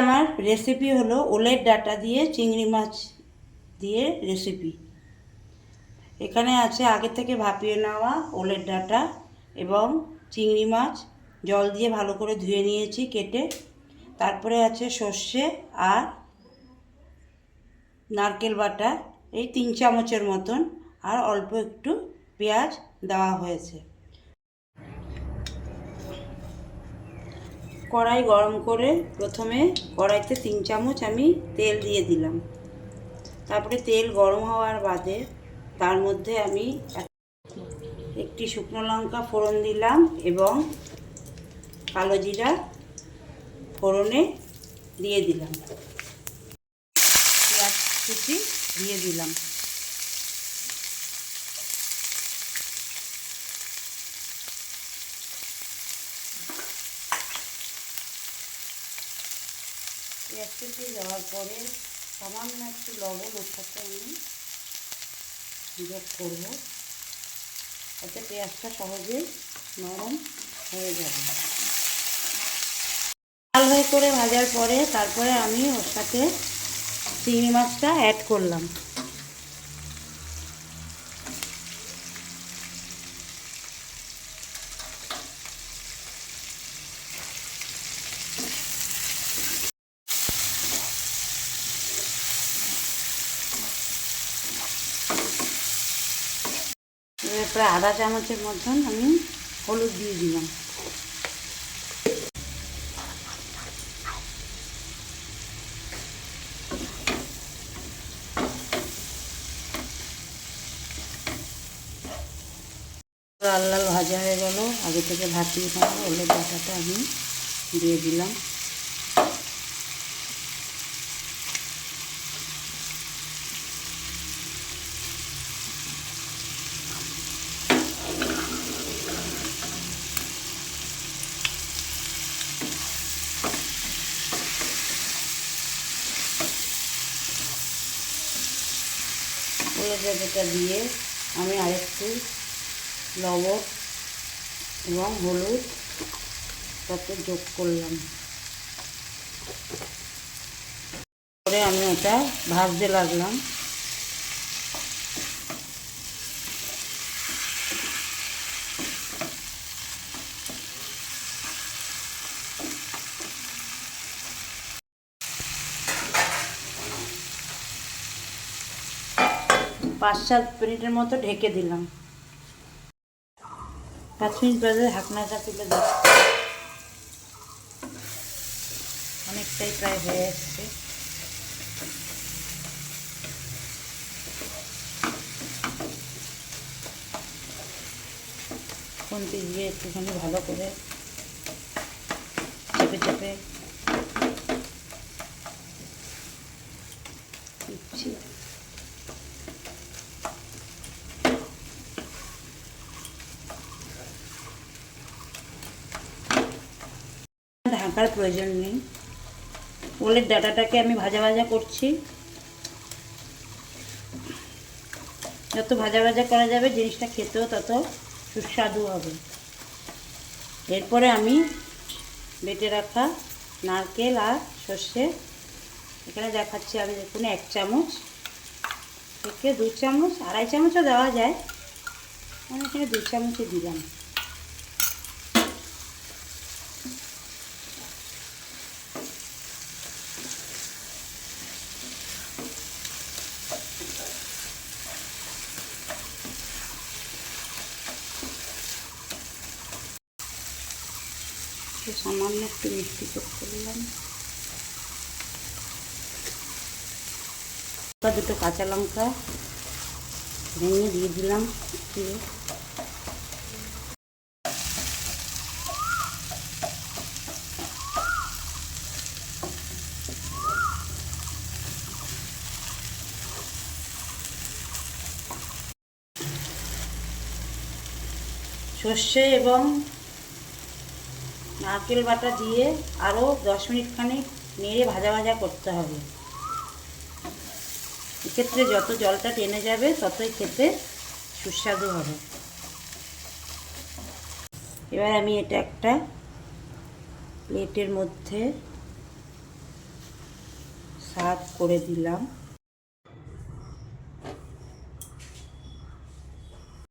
আমার রেসিপি হলো ওলের ডাঁটা দিয়ে চিংড়ি মাছ দিয়ে রেসিপি। এখানে আছে আগে থেকে ভাপিয়ে নেওয়া ওলের ডাঁটা এবং চিংড়ি মাছ, জল দিয়ে ভালো করে ধুয়ে নিয়েছি কেটে। তারপরে আছে সর্ষে আর নারকেল বাটা, এই 3 চামচের মতন, আর অল্প একটু পেঁয়াজ দেওয়া হয়েছে। কড়াই গরম করে প্রথমে কড়াইতে 3 চামচ আমি তেল দিয়ে দিলাম। তারপরে তেল গরম হওয়ার বাদে তার মধ্যে আমি একটি শুকনো লঙ্কা ফোড়ন দিলাম এবং কালো জিরা ফোড়নে দিয়ে দিলাম, পেঁয়াজ কুচি দিয়ে দিলাম। পেঁয়াজ কুচি দেওয়ার পরে সামান্য একটু লবণ ওর সাথে আমি যোগ করব, যাতে পেঁয়াজটা সহজে নরম হয়ে যাবে। লাল হয়ে করে ভাজার পরে তারপরে আমি ওর সাথে চিংড়ি মাছটা অ্যাড করলাম। প্রায় আধা চামচের মতন আমি হলুদ দিয়ে দিলাম। লাল লাল ভাজা হয়ে গেল, আগে থেকে ভাপিয়ে নেওয়া ওলের ডাঁটাটা আমি দিয়ে দিলাম। ওলের ডাঁটাটা দিয়ে আমি আরেকটু লবণ এবং হলুদ তাতে যোগ করলাম। পরে আমি ওটা ভাজতে লাগলাম। পাঁচ সাত মিনিটের মতো ঢেকে দিলাম। 5 মিনিট বাদে ঢাকনাটা তুলে দিই। অনেকটাই প্রায় হয়ে আসছে। খুন্তি দিয়ে একটুখানি ভালো করে চেপে চেপে দিচ্ছি। ঢাকার প্রয়োজন নেই। ওলের ডাঁটাটাকে আমি ভাজা ভাজা করছি। যত ভাজা ভাজা করা যাবে জিনিসটা খেতেও তত সুস্বাদু হবে। এরপরে আমি বেটে রাখা নারকেল আর সর্ষে, এখানে দেখাচ্ছি আমি, দেখুন 1 চামচ থেকে 2 চামচ, 2.5 চামচও দেওয়া যায়, আমি এখানে 2 চামচই দিলাম। সামান্য একটু মিষ্টি যোগ করলাম, দুটো কাঁচা লঙ্কা ভেঙে দিয়ে দিলাম। সর্ষে এবং নারকেল বাটা দিয়ে আরও 10 মিনিট খানিক নেড়ে ভাজা ভাজা করতে হবে। এক্ষেত্রে যত জলটা টেনে যাবে ততই খেতে সুস্বাদু হবে। এবার আমি এটা একটা প্লেটের মধ্যে সার্ভ করে দিলাম।